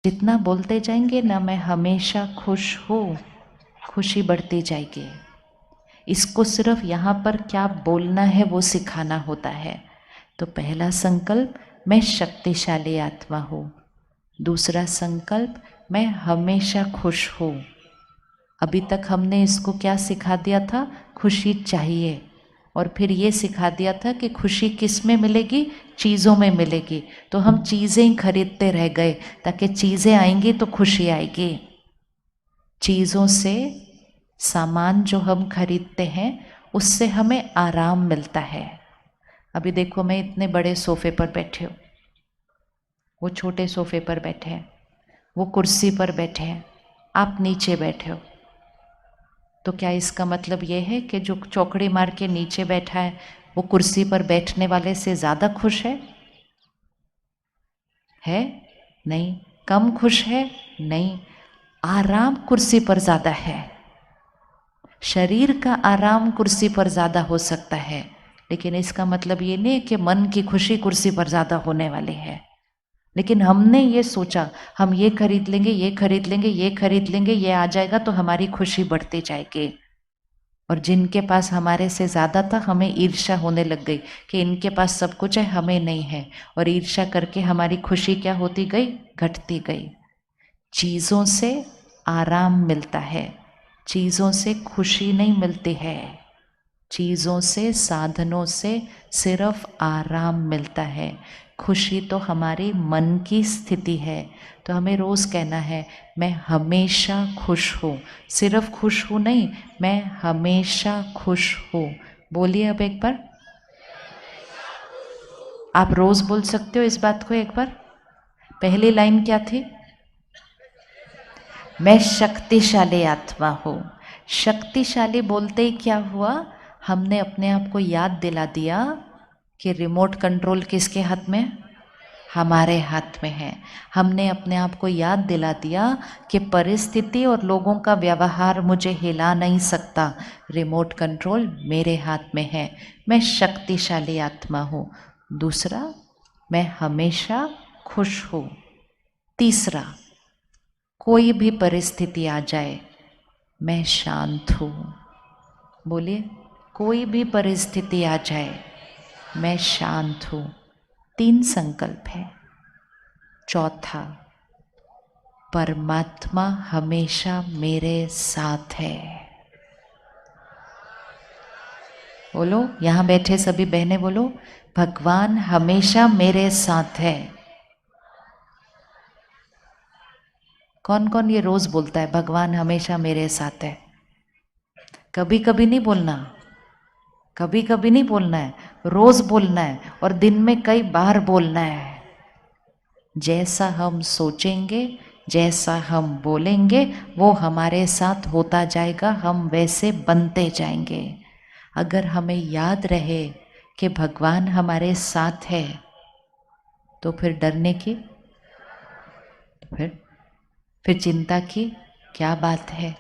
जितना बोलते जाएंगे ना मैं हमेशा खुश हूँ, खुशी बढ़ती जाएगी। इसको सिर्फ यहाँ पर क्या बोलना है वो सिखाना होता है। तो पहला संकल्प, मैं शक्तिशाली आत्मा हूँ। दूसरा संकल्प, मैं हमेशा खुश हूँ। अभी तक हमने इसको क्या सिखा दिया था? खुशी चाहिए। और फिर ये सिखा दिया था कि खुशी किस में मिलेगी? चीज़ों में मिलेगी। तो हम चीज़ें ही खरीदते रह गए, ताकि चीज़ें आएंगी तो खुशी आएगी। चीज़ों से, सामान जो हम खरीदते हैं उससे हमें आराम मिलता है। अभी देखो, मैं इतने बड़े सोफे पर बैठे हूँ, वो छोटे सोफे पर बैठे हैं, वो कुर्सी पर बैठे हैं, आप नीचे बैठे हो। तो क्या इसका मतलब ये है कि जो चौकड़ी मार के नीचे बैठा है वो कुर्सी पर बैठने वाले से ज़्यादा खुश है? नहीं। कम खुश है? नहीं। आराम कुर्सी पर ज़्यादा है। शरीर का आराम कुर्सी पर ज़्यादा हो सकता है, लेकिन इसका मतलब ये नहीं कि मन की खुशी कुर्सी पर ज़्यादा होने वाली है। लेकिन हमने ये सोचा, हम ये खरीद लेंगे, ये खरीद लेंगे, ये खरीद लेंगे, ये आ जाएगा तो हमारी खुशी बढ़ती जाएगी। और जिनके पास हमारे से ज़्यादा था, हमें ईर्ष्या होने लग गई कि इनके पास सब कुछ है, हमें नहीं है। और ईर्ष्या करके हमारी खुशी क्या होती गई? घटती गई। चीज़ों से आराम मिलता है, चीज़ों से खुशी नहीं मिलती है। चीज़ों से, साधनों से सिर्फ आराम मिलता है। खुशी तो हमारी मन की स्थिति है। तो हमें रोज़ कहना है, मैं हमेशा खुश हूँ। सिर्फ खुश हूँ नहीं, मैं हमेशा खुश हूँ। बोलिए अब एक बार। आप रोज़ बोल सकते हो इस बात को एक बार। पहली लाइन क्या थी? मैं शक्तिशाली आत्मा हूँ। शक्तिशाली बोलते ही क्या हुआ? हमने अपने आप को याद दिला दिया कि रिमोट कंट्रोल किसके हाथ में? हमारे हाथ में है। हमने अपने आप को याद दिला दिया कि परिस्थिति और लोगों का व्यवहार मुझे हिला नहीं सकता, रिमोट कंट्रोल मेरे हाथ में है। मैं शक्तिशाली आत्मा हूँ। दूसरा, मैं हमेशा खुश हूँ। तीसरा, कोई भी परिस्थिति आ जाए मैं शांत हूँ। बोलिए, कोई भी परिस्थिति आ जाए मैं शांत हूँ। 3 संकल्प है। चौथा, परमात्मा हमेशा मेरे साथ है। बोलो, यहाँ बैठे सभी बहनें बोलो, भगवान हमेशा मेरे साथ है। कौन कौन ये रोज बोलता है, भगवान हमेशा मेरे साथ है? कभी कभी नहीं बोलना, कभी कभी नहीं बोलना है, रोज बोलना है। और दिन में कई बार बोलना है। जैसा हम सोचेंगे, जैसा हम बोलेंगे, वो हमारे साथ होता जाएगा, हम वैसे बनते जाएंगे। अगर हमें याद रहे कि भगवान हमारे साथ है, तो फिर डरने की, फिर चिंता की क्या बात है?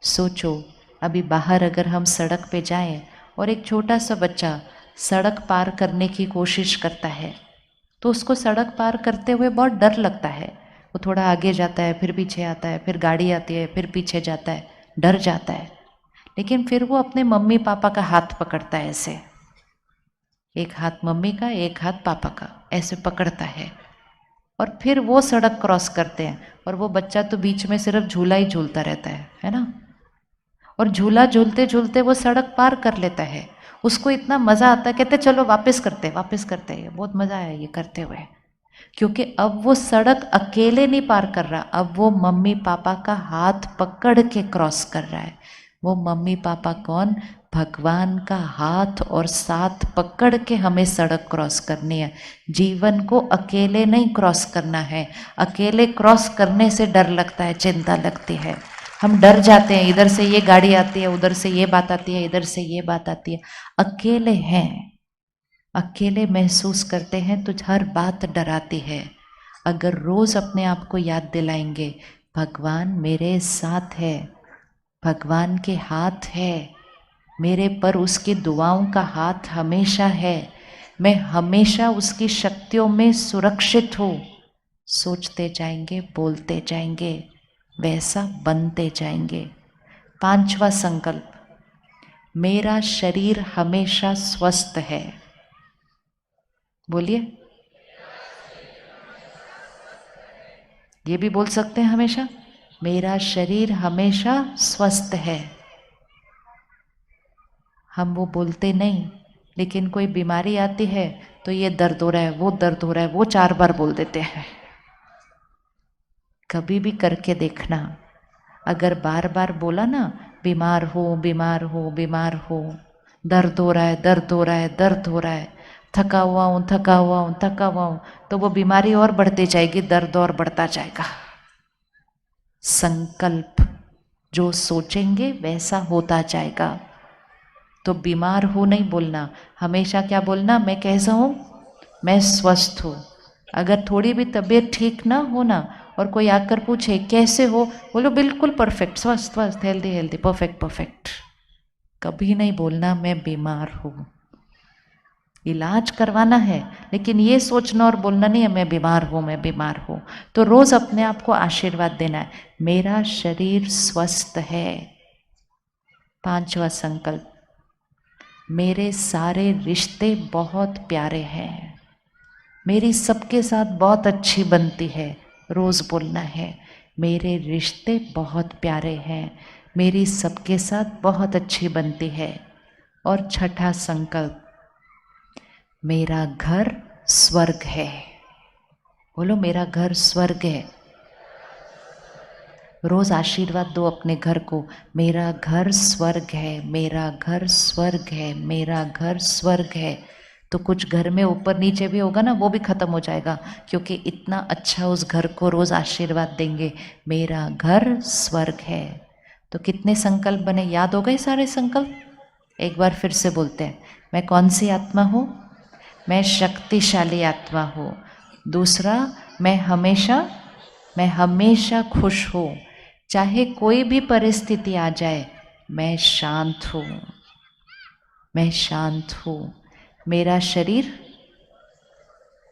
सोचो, अभी बाहर अगर हम सड़क पे जाएं और एक छोटा सा बच्चा सड़क पार करने की कोशिश करता है, तो उसको सड़क पार करते हुए बहुत डर लगता है। वो थोड़ा आगे जाता है, फिर पीछे आता है, फिर गाड़ी आती है, फिर पीछे जाता है, डर जाता है। लेकिन फिर वो अपने मम्मी पापा का हाथ पकड़ता है, ऐसे एक हाथ मम्मी का, एक हाथ पापा का, ऐसे पकड़ता है। और फिर वो सड़क क्रॉस करते हैं, और वो बच्चा तो बीच में सिर्फ झूला ही झूलता रहता है ना। और झूला झूलते झूलते वो सड़क पार कर लेता है। उसको इतना मज़ा आता है, कहते चलो वापस करते, वापस करते हैं, बहुत मज़ा आया ये करते हुए। क्योंकि अब वो सड़क अकेले नहीं पार कर रहा, अब वो मम्मी पापा का हाथ पकड़ के क्रॉस कर रहा है। वो मम्मी पापा कौन? भगवान का हाथ और साथ पकड़ के हमें सड़क क्रॉस करनी है। जीवन को अकेले नहीं क्रॉस करना है। अकेले क्रॉस करने से डर लगता है, चिंता लगती है, हम डर जाते हैं, इधर से ये गाड़ी आती है, उधर से ये बात आती है, इधर से ये बात आती है। अकेले हैं, अकेले महसूस करते हैं तो हर बात डराती है। अगर रोज अपने आप को याद दिलाएंगे, भगवान मेरे साथ है, भगवान के हाथ है मेरे पर, उसकी दुआओं का हाथ हमेशा है, मैं हमेशा उसकी शक्तियों में सुरक्षित हूँ। सोचते जाएंगे, बोलते जाएंगे, वैसा बनते जाएंगे। पांचवा संकल्प, मेरा शरीर हमेशा स्वस्थ है। बोलिए, ये भी बोल सकते हैं हमेशा, मेरा शरीर हमेशा स्वस्थ है। हम वो बोलते नहीं, लेकिन कोई बीमारी आती है तो ये दर्द हो रहा है, वो दर्द हो रहा है, वो 4 बार बोल देते हैं। कभी भी करके देखना, अगर बार बार बोला ना, बीमार हो बीमार हो बीमार हो, दर्द हो रहा है दर्द हो रहा है दर्द हो रहा है, थका हुआ हूँ थका हुआ हूँ थका हुआ हूँ, तो वो बीमारी और बढ़ती जाएगी, दर्द और बढ़ता जाएगा। संकल्प, जो सोचेंगे वैसा होता जाएगा। तो बीमार हो नहीं बोलना, हमेशा क्या बोलना, मैं कैसा हूँ, मैं स्वस्थ हूँ। अगर थोड़ी भी तबीयत ठीक ना हो ना, और कोई आकर पूछे कैसे हो, बोलो बिल्कुल परफेक्ट, स्वस्थ स्वस्थ, हेल्दी हेल्दी, परफेक्ट परफेक्ट। कभी नहीं बोलना मैं बीमार हूँ। इलाज करवाना है, लेकिन ये सोचना और बोलना नहीं है मैं बीमार हूँ मैं बीमार हूँ। तो रोज अपने आप को आशीर्वाद देना है, मेरा शरीर स्वस्थ है। पांचवा संकल्प, मेरे सारे रिश्ते बहुत प्यारे हैं, मेरी सबके साथ बहुत अच्छी बनती है। रोज बोलना है, मेरे रिश्ते बहुत प्यारे हैं, मेरी सबके साथ बहुत अच्छी बनती है। और छठा संकल्प, मेरा घर स्वर्ग है। बोलो, मेरा घर स्वर्ग है। रोज आशीर्वाद दो अपने घर को, मेरा घर स्वर्ग है, मेरा घर स्वर्ग है, मेरा घर स्वर्ग है। तो कुछ घर में ऊपर नीचे भी होगा ना, वो भी खत्म हो जाएगा, क्योंकि इतना अच्छा उस घर को रोज आशीर्वाद देंगे, मेरा घर स्वर्ग है। तो कितने संकल्प बने, याद हो गए सारे संकल्प? एक बार फिर से बोलते हैं, मैं कौन सी आत्मा हूँ, मैं शक्तिशाली आत्मा हूँ। दूसरा, मैं हमेशा खुश हूँ, चाहे कोई भी परिस्थिति आ जाए मैं शांत हूँ, मैं शांत हूँ। मेरा शरीर,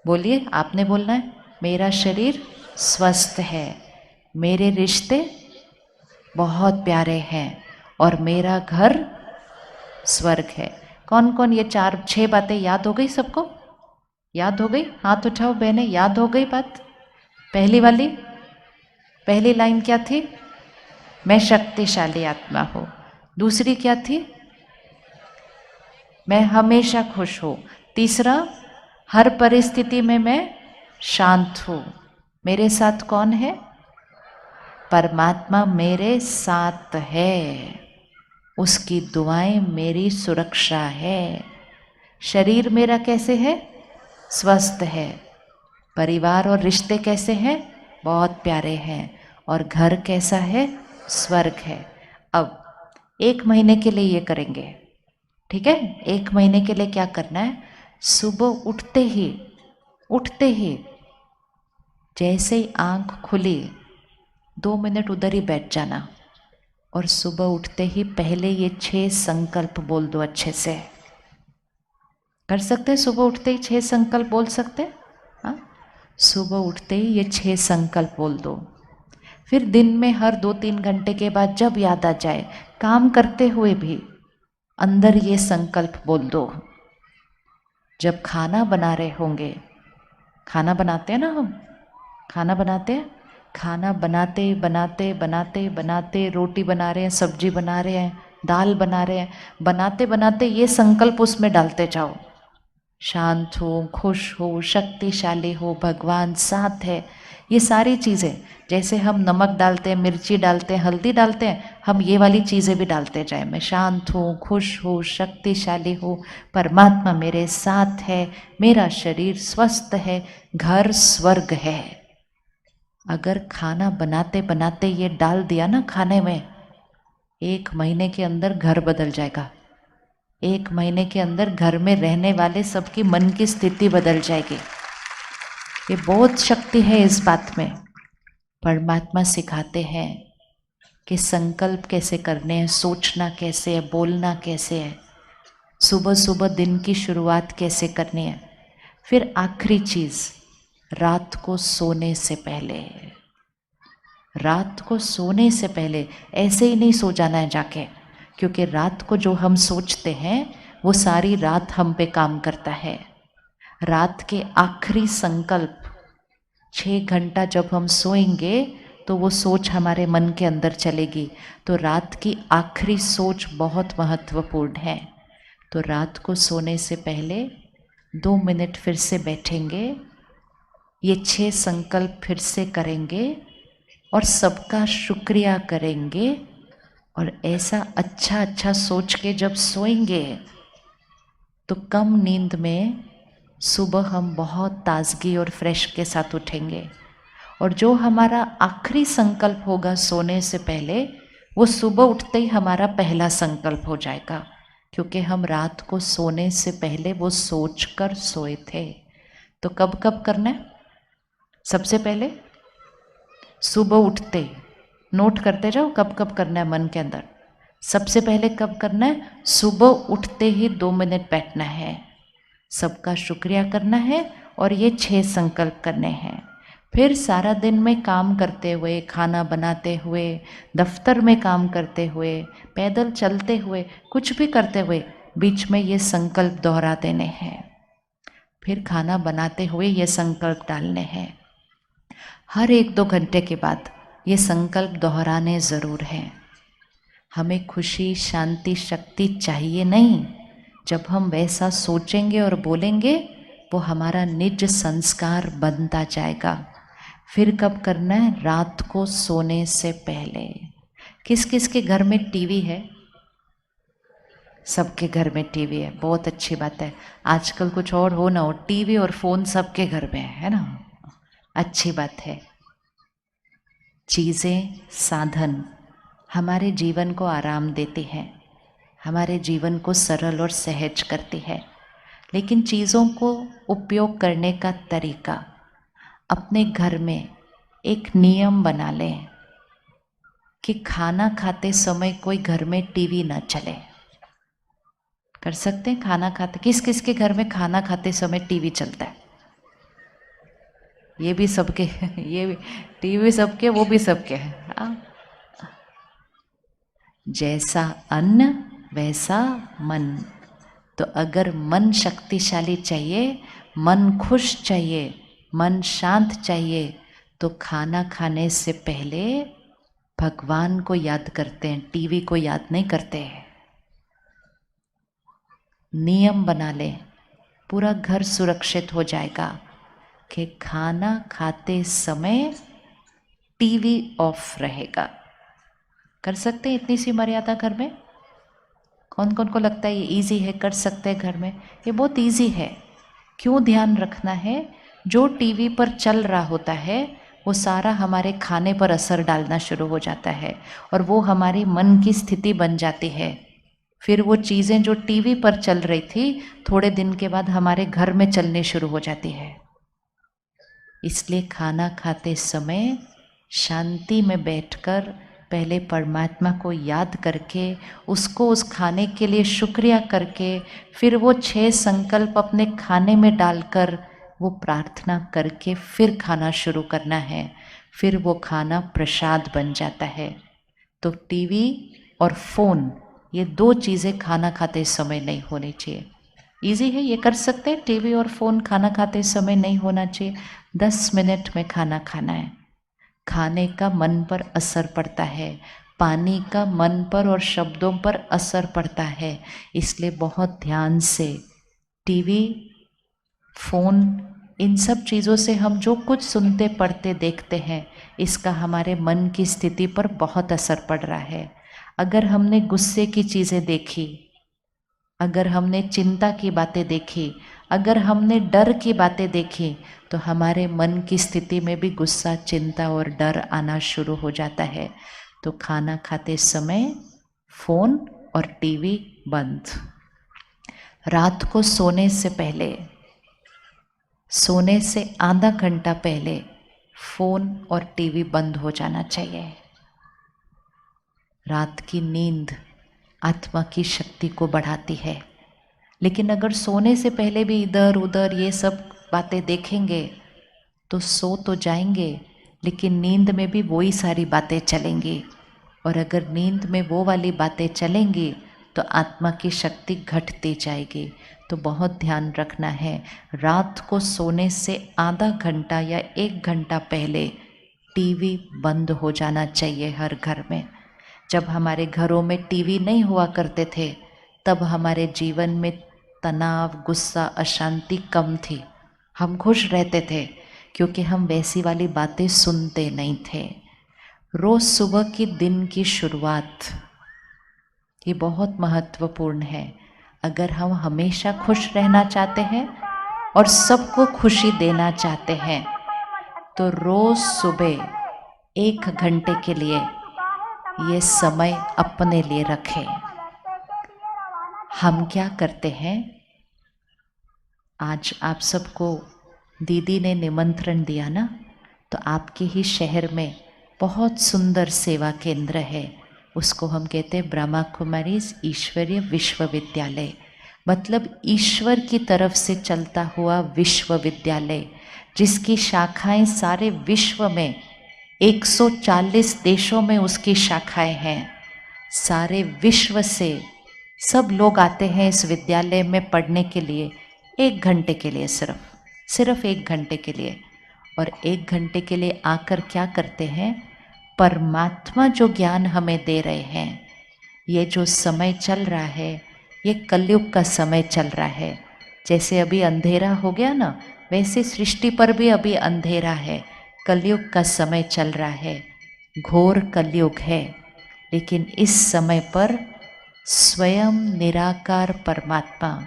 बोलिए, आपने बोलना है, मेरा शरीर स्वस्थ है, मेरे रिश्ते बहुत प्यारे हैं, और मेरा घर स्वर्ग है। कौन कौन ये 4-6 बातें याद हो गई सबको? याद हो गई? हाथ उठाओ बहने, याद हो गई बात? पहली वाली, पहली लाइन क्या थी? मैं शक्तिशाली आत्मा हूँ। दूसरी क्या थी? मैं हमेशा खुश हूँ। तीसरा, हर परिस्थिति में मैं शांत हूँ। मेरे साथ कौन है? परमात्मा मेरे साथ है, उसकी दुआएं मेरी सुरक्षा है। शरीर मेरा कैसे है? स्वस्थ है। परिवार और रिश्ते कैसे हैं? बहुत प्यारे हैं। और घर कैसा है? स्वर्ग है। अब 1 महीने के लिए ये करेंगे, ठीक है? 1 महीने के लिए क्या करना है? सुबह उठते ही जैसे ही आंख खुली 2 मिनट उधर ही बैठ जाना, और सुबह उठते ही पहले ये 6 संकल्प बोल दो अच्छे से। कर सकते हैं? सुबह उठते ही 6 संकल्प बोल सकते हैं? हाँ, सुबह उठते ही ये 6 संकल्प बोल दो। फिर दिन में हर 2-3 घंटे के बाद जब याद आ जाए, काम करते हुए भी अंदर ये संकल्प बोल दो। जब खाना बना रहे होंगे, खाना बनाते हैं ना हम, खाना बनाते हैं, खाना बनाते बनाते बनाते बनाते रोटी बना रहे हैं, सब्जी बना रहे हैं, दाल बना रहे हैं, बनाते बनाते ये संकल्प उसमें डालते जाओ, शांत हो, खुश हो, शक्तिशाली हो, भगवान साथ है। ये सारी चीज़ें, जैसे हम नमक डालते हैं, मिर्ची डालते हैं, हल्दी डालते हैं, हम ये वाली चीज़ें भी डालते जाए। मैं शांत हूँ, खुश हूँ, शक्तिशाली हूँ, परमात्मा मेरे साथ है, मेरा शरीर स्वस्थ है, घर स्वर्ग है। अगर खाना बनाते बनाते ये डाल दिया ना खाने में, 1 महीने के अंदर घर बदल जाएगा। 1 महीने के अंदर घर में रहने वाले सबकी मन की स्थिति बदल जाएगी। ये बहुत शक्ति है इस बात में। परमात्मा सिखाते हैं कि संकल्प कैसे करने हैं, सोचना कैसे है, बोलना कैसे है, सुबह सुबह दिन की शुरुआत कैसे करनी है। फिर आखिरी चीज़, रात को सोने से पहले, रात को सोने से पहले ऐसे ही नहीं सो जाना है जाके, क्योंकि रात को जो हम सोचते हैं वो सारी रात हम पे काम करता है। रात के आखिरी संकल्प 6 घंटा जब हम सोएंगे तो वो सोच हमारे मन के अंदर चलेगी। तो रात की आखिरी सोच बहुत महत्वपूर्ण है। तो रात को सोने से पहले 2 मिनट फिर से बैठेंगे, ये 6 संकल्प फिर से करेंगे और सबका शुक्रिया करेंगे। और ऐसा अच्छा अच्छा सोच के जब सोएंगे तो कम नींद में सुबह हम बहुत ताजगी और फ्रेश के साथ उठेंगे। और जो हमारा आखिरी संकल्प होगा सोने से पहले, वो सुबह उठते ही हमारा पहला संकल्प हो जाएगा, क्योंकि हम रात को सोने से पहले वो सोच कर सोए थे। तो कब कब करना है? सबसे पहले सुबह उठते, नोट करते जाओ कब कब करना है मन के अंदर। सबसे पहले कब करना है? सुबह उठते ही 2 मिनट बैठना है, सबका शुक्रिया करना है और ये 6 संकल्प करने हैं। फिर सारा दिन में काम करते हुए, खाना बनाते हुए, दफ्तर में काम करते हुए, पैदल चलते हुए, कुछ भी करते हुए बीच में ये संकल्प दोहरा देने हैं। फिर खाना बनाते हुए ये संकल्प डालने हैं। हर 1-2 घंटे के बाद ये संकल्प दोहराने ज़रूर हैं। हमें खुशी, शांति, शक्ति चाहिए नहीं। जब हम वैसा सोचेंगे और बोलेंगे वो हमारा निज संस्कार बनता जाएगा। फिर कब करना है? रात को सोने से पहले। किस किस के घर में टीवी है? सबके घर में टीवी है, बहुत अच्छी बात है। आजकल कुछ और हो ना हो, टीवी और फ़ोन सबके घर में है ना, अच्छी बात है। चीज़ें, साधन हमारे जीवन को आराम देती हैं, हमारे जीवन को सरल और सहज करती है। लेकिन चीज़ों को उपयोग करने का तरीका, अपने घर में एक नियम बना लें कि खाना खाते समय कोई घर में टीवी ना चले। कर सकते हैं? खाना खाते किस किस के घर में खाना खाते समय टीवी चलता है? ये भी सबके ये भी टीवी सबके, वो भी सबके हैं। जैसा अन्न वैसा मन। तो अगर मन शक्तिशाली चाहिए, मन खुश चाहिए, मन शांत चाहिए, तो खाना खाने से पहले भगवान को याद करते हैं, टीवी को याद नहीं करते हैं। नियम बना ले, पूरा घर सुरक्षित हो जाएगा कि खाना खाते समय टीवी ऑफ रहेगा। कर सकते हैं इतनी सी मर्यादा घर में? कौन कौन को लगता है ये इजी है, कर सकते हैं घर में? ये बहुत इजी है। क्यों ध्यान रखना है? जो टीवी पर चल रहा होता है वो सारा हमारे खाने पर असर डालना शुरू हो जाता है और वो हमारी मन की स्थिति बन जाती है। फिर वो चीज़ें जो टीवी पर चल रही थी थोड़े दिन के बाद हमारे घर में चलने शुरू हो जाती है। इसलिए खाना खाते समय शांति में बैठकर पहले परमात्मा को याद करके, उसको उस खाने के लिए शुक्रिया करके, फिर वो 6 संकल्प अपने खाने में डालकर वो प्रार्थना करके फिर खाना शुरू करना है। फिर वो खाना प्रसाद बन जाता है। तो टीवी और फ़ोन, ये 2 चीज़ें खाना खाते समय नहीं होनी चाहिए। इजी है, ये कर सकते हैं। टीवी और फ़ोन खाना खाते समय नहीं होना चाहिए। 10 मिनट में खाना खाना है। खाने का मन पर असर पड़ता है, पानी का मन पर और शब्दों पर असर पड़ता है। इसलिए बहुत ध्यान से टीवी, फ़ोन, इन सब चीज़ों से हम जो कुछ सुनते, पढ़ते, देखते हैं, इसका हमारे मन की स्थिति पर बहुत असर पड़ रहा है। अगर हमने गुस्से की चीज़ें देखी, अगर हमने चिंता की बातें देखी, अगर हमने डर की बातें देखी, तो हमारे मन की स्थिति में भी गुस्सा, चिंता और डर आना शुरू हो जाता है। तो खाना खाते समय फ़ोन और टीवी बंद। रात को सोने से पहले, सोने से आधा घंटा पहले फ़ोन और टीवी बंद हो जाना चाहिए। रात की नींद आत्मा की शक्ति को बढ़ाती है। लेकिन अगर सोने से पहले भी इधर उधर ये सब बातें देखेंगे तो सो तो जाएंगे, लेकिन नींद में भी वही सारी बातें चलेंगी। और अगर नींद में वो वाली बातें चलेंगी तो आत्मा की शक्ति घटती जाएगी। तो बहुत ध्यान रखना है, रात को सोने से आधा घंटा या 1 घंटा पहले टीवी बंद हो जाना चाहिए हर घर में। जब हमारे घरों में टीवी नहीं हुआ करते थे, तब हमारे जीवन में तनाव, गुस्सा, अशांति कम थी। हम खुश रहते थे क्योंकि हम वैसी वाली बातें सुनते नहीं थे। रोज सुबह की दिन की शुरुआत ये बहुत महत्वपूर्ण है। अगर हम हमेशा खुश रहना चाहते हैं और सबको खुशी देना चाहते हैं, तो रोज सुबह 1 घंटे के लिए ये समय अपने लिए रखें। हम क्या करते हैं, आज आप सबको दीदी ने निमंत्रण दिया ना, तो आपके ही शहर में बहुत सुंदर सेवा केंद्र है, उसको हम कहते हैं ब्रह्मा कुमारीज ईश्वरीय विश्वविद्यालय। मतलब ईश्वर की तरफ से चलता हुआ विश्वविद्यालय, जिसकी शाखाएं सारे विश्व में 140 देशों में उसकी शाखाएं हैं। सारे विश्व से सब लोग आते हैं इस विद्यालय में पढ़ने के लिए, 1 घंटे के लिए, सिर्फ 1 घंटे के लिए। और 1 घंटे के लिए आकर क्या करते हैं, परमात्मा जो ज्ञान हमें दे रहे हैं। ये जो समय चल रहा है, ये कलयुग का समय चल रहा है। जैसे अभी अंधेरा हो गया ना, वैसे सृष्टि पर भी अभी अंधेरा है। कलयुग का समय चल रहा है, घोर कलयुग है। लेकिन इस समय पर स्वयं निराकार परमात्मा,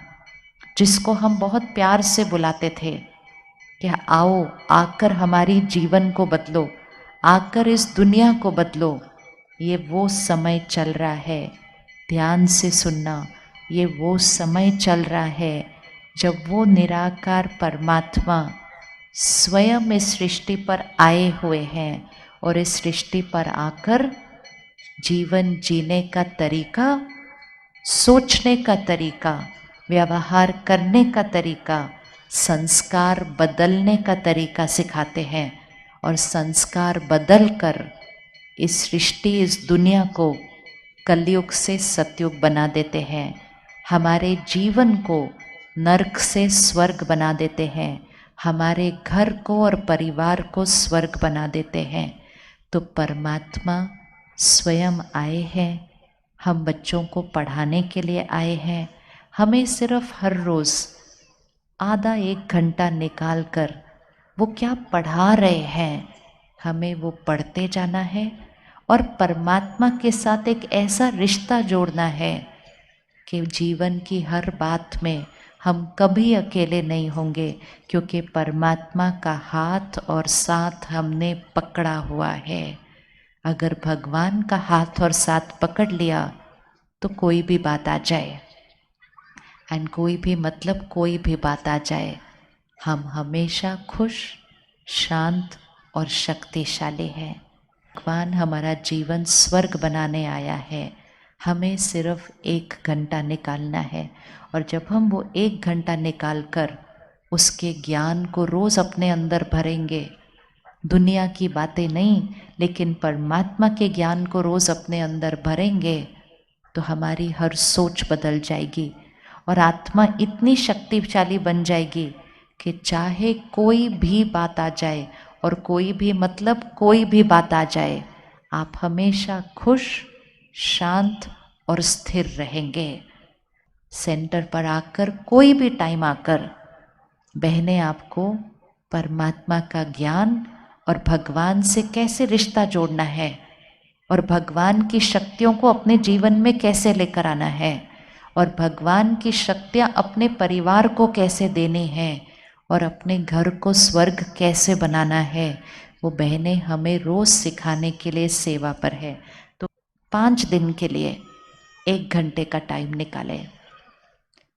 जिसको हम बहुत प्यार से बुलाते थे कि आओ आकर हमारी जीवन को बदलो, आकर इस दुनिया को बदलो, ये वो समय चल रहा है। ध्यान से सुनना, ये वो समय चल रहा है जब वो निराकार परमात्मा स्वयं इस सृष्टि पर आए हुए हैं और इस सृष्टि पर आकर जीवन जीने का तरीका, सोचने का तरीका, व्यवहार करने का तरीका, संस्कार बदलने का तरीका सिखाते हैं। और संस्कार बदल कर इस सृष्टि, इस दुनिया को कलयुग से सतयुग बना देते हैं। हमारे जीवन को नरक से स्वर्ग बना देते हैं, हमारे घर को और परिवार को स्वर्ग बना देते हैं। तो परमात्मा स्वयं आए हैं, हम बच्चों को पढ़ाने के लिए आए हैं। हमें सिर्फ हर रोज़ आधा 1 घंटा निकाल कर वो क्या पढ़ा रहे हैं, हमें वो पढ़ते जाना है। और परमात्मा के साथ एक ऐसा रिश्ता जोड़ना है कि जीवन की हर बात में हम कभी अकेले नहीं होंगे, क्योंकि परमात्मा का हाथ और साथ हमने पकड़ा हुआ है। अगर भगवान का हाथ और साथ पकड़ लिया तो कोई भी बात आ जाए, एंड कोई भी मतलब कोई भी बात आ जाए, हम हमेशा खुश, शांत और शक्तिशाली हैं। भगवान हमारा जीवन स्वर्ग बनाने आया है, हमें सिर्फ 1 घंटा निकालना है। और जब हम वो 1 घंटा निकाल कर उसके ज्ञान को रोज़ अपने अंदर भरेंगे, दुनिया की बातें नहीं लेकिन परमात्मा के ज्ञान को रोज़ अपने अंदर भरेंगे, तो हमारी हर सोच बदल जाएगी और आत्मा इतनी शक्तिशाली बन जाएगी कि चाहे कोई भी बात आ जाए और कोई भी मतलब कोई भी बात आ जाए, आप हमेशा खुश, शांत और स्थिर रहेंगे। सेंटर पर आकर कोई भी टाइम आकर बहनें आपको परमात्मा का ज्ञान और भगवान से कैसे रिश्ता जोड़ना है और भगवान की शक्तियों को अपने जीवन में कैसे लेकर आना है और भगवान की शक्तियाँ अपने परिवार को कैसे देनी है और अपने घर को स्वर्ग कैसे बनाना है, वो बहनें हमें रोज़ सिखाने के लिए सेवा पर है। तो 5 दिन के लिए 1 घंटे का टाइम निकालें।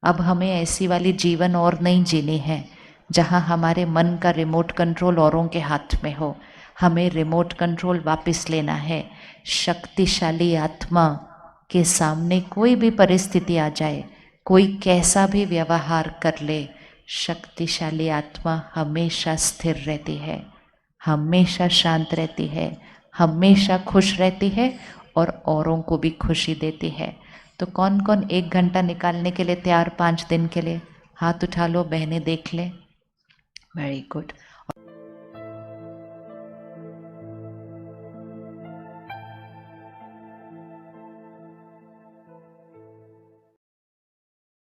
अब हमें ऐसी वाली जीवन और नहीं जीनी है जहाँ हमारे मन का रिमोट कंट्रोल औरों के हाथ में हो। हमें रिमोट कंट्रोल वापस लेना है। शक्तिशाली आत्मा के सामने कोई भी परिस्थिति आ जाए, कोई कैसा भी व्यवहार कर ले, शक्तिशाली आत्मा हमेशा स्थिर रहती है, हमेशा शांत रहती है, हमेशा खुश रहती है और औरों को भी खुशी देती है। तो कौन कौन 1 घंटा निकालने के लिए तैयार 5 दिन के लिए? हाथ उठा लो, बहनें देख लें। Very good.